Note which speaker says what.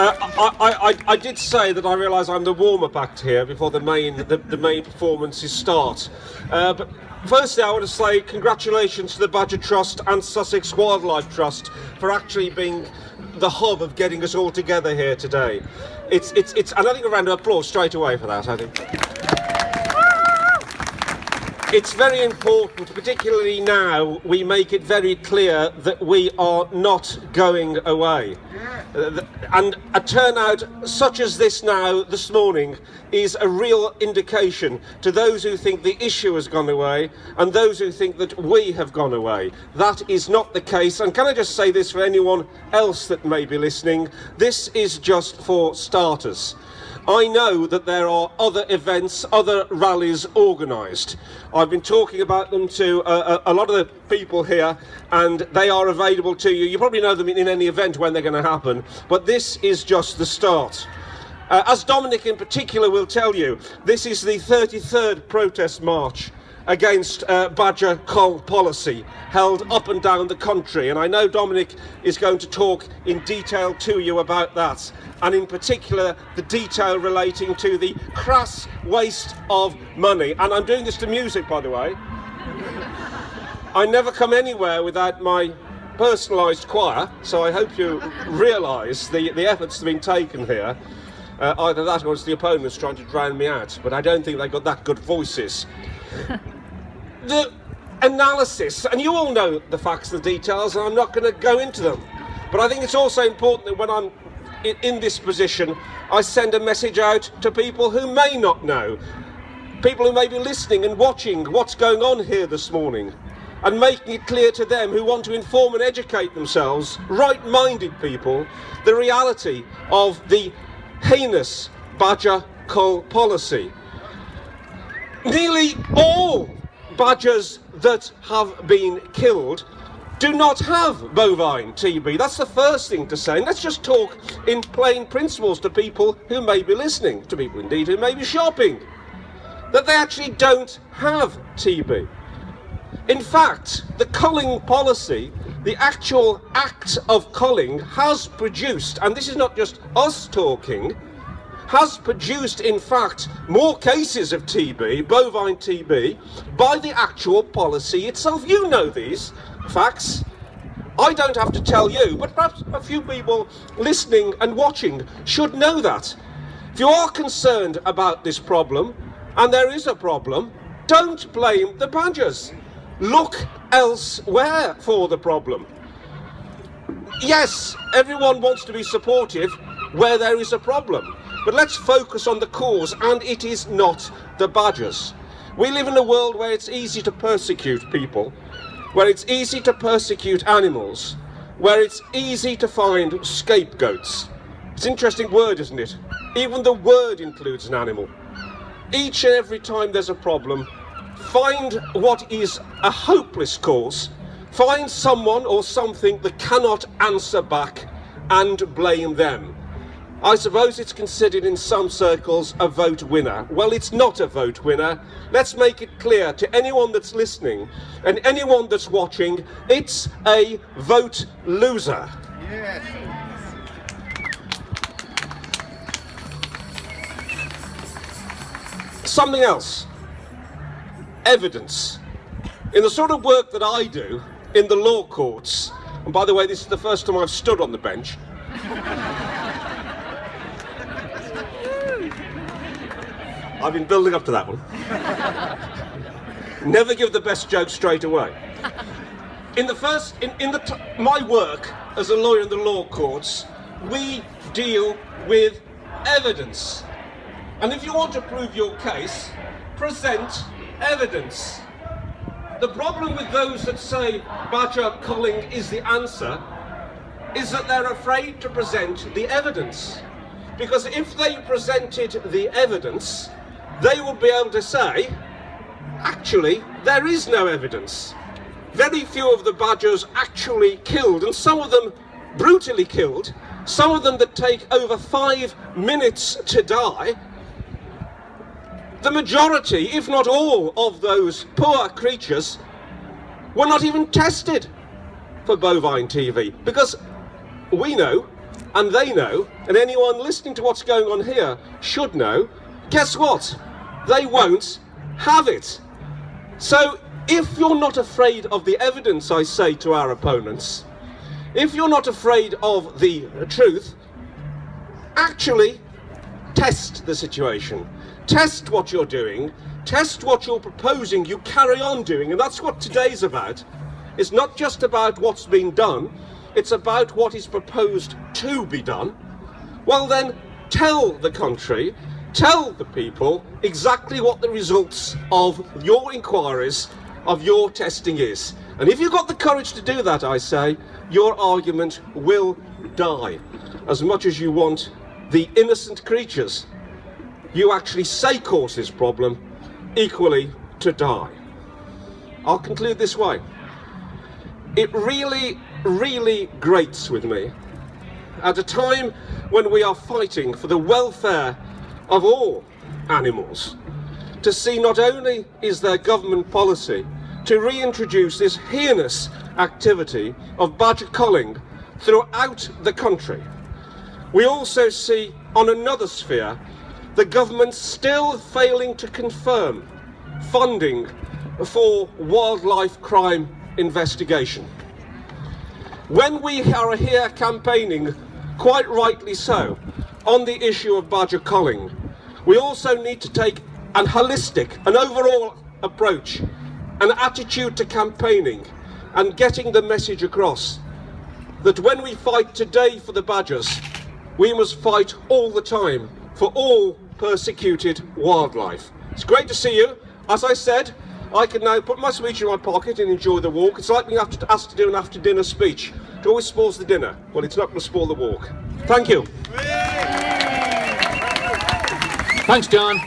Speaker 1: I did say that I realise I'm the warm-up act here before the main performances start. But firstly, I want to say congratulations to the Badger Trust and Sussex Wildlife Trust for actually being the hub of getting us all together here today. It's and I think a round of applause straight away for that, I think. It's very important, particularly now, we make it very clear that we are not going away. And a turnout such as this now, this morning, is a real indication to those who think the issue has gone away and those who think that we have gone away. That is not the case. And can I just say this for anyone else that may be listening? This is just for starters. I know that there are other events, other rallies organised. I've been talking about them to a lot of the people here, and they are available to you. You probably know them in any event when they're going to happen, but this is just the start. As Dominic in particular will tell you, this is the 33rd protest march against Badger cull policy held up and down the country, and I know Dominic is going to talk in detail to you about that, and in particular the detail relating to the crass waste of money. And I'm doing this to music, by the way. I never come anywhere without my personalised choir, so I hope you realise the efforts that have been taken here. Either that or it's the opponents trying to drown me out, but I don't think they've got that good voices. The analysis, and you all know the facts and the details, and I'm not going to go into them, but I think it's also important that when I'm in this position, I send a message out to people who may not know, people who may be listening and watching what's going on here this morning, and making it clear to them who want to inform and educate themselves, right-minded people, the reality of the heinous badger cull policy. Nearly all badgers that have been killed do not have bovine TB. That's the first thing to say. And let's just talk in plain principles to people who may be listening, to people indeed who may be shopping, that they actually don't have TB. In fact, the culling policy, the actual act of culling, has produced, and this is not just us talking, has produced, in fact, more cases of TB, bovine TB, by the actual policy itself. You know these facts. I don't have to tell you, but perhaps a few people listening and watching should know that. If you are concerned about this problem, and there is a problem, don't blame the badgers. Look elsewhere for the problem. Yes, everyone wants to be supportive where there is a problem. But let's focus on the cause, and it is not the badgers. We live in a world where it's easy to persecute people, where it's easy to persecute animals, where it's easy to find scapegoats. It's an interesting word, isn't it? Even the word includes an animal. Each and every time there's a problem, find what is a hopeless cause, find someone or something that cannot answer back, and blame them. I suppose it's considered in some circles a vote winner. Well, it's not a vote winner. Let's make it clear to anyone that's listening and anyone that's watching, it's a vote loser. Yes. Something else. Evidence. In the sort of work that I do in the law courts, and by the way, this is the first time I've stood on the bench. I've been building up to that one. Never give the best joke straight away. My work as a lawyer in the law courts, we deal with evidence. And if you want to prove your case, present evidence. The problem with those that say badger culling is the answer is that they're afraid to present the evidence. Because if they presented the evidence, they would be able to say, actually, there is no evidence. Very few of the badgers actually killed, and some of them brutally killed, some of them that take over 5 minutes to die. The majority, if not all, of those poor creatures were not even tested for bovine TB, because we know and they know, and anyone listening to what's going on here should know, guess what? They won't have it. So if you're not afraid of the evidence, I say to our opponents, if you're not afraid of the truth, actually test the situation. Test what you're doing. Test what you're proposing you carry on doing. And that's what today's about. It's not just about what's been done. It's about what is proposed to be done. Well then, tell the country, tell the people exactly what the results of your inquiries, of your testing is. And if you've got the courage to do that, I say, your argument will die. As much as you want the innocent creatures you actually say cause this problem equally to die. I'll conclude this way. It really grates with me at a time when we are fighting for the welfare of all animals to see not only is there government policy to reintroduce this heinous activity of badger culling throughout the country, we also see on another sphere the government still failing to confirm funding for wildlife crime investigation. When we are here campaigning, quite rightly so, on the issue of badger culling, we also need to take an holistic, an overall approach, an attitude to campaigning and getting the message across that when we fight today for the badgers, we must fight all the time for all persecuted wildlife. It's great to see you. As I said, I can now put my speech in my pocket and enjoy the walk. It's like being asked to do an after-dinner speech. It always spoils the dinner. Well, it's not going to spoil the walk. Thank you.
Speaker 2: Thanks, John.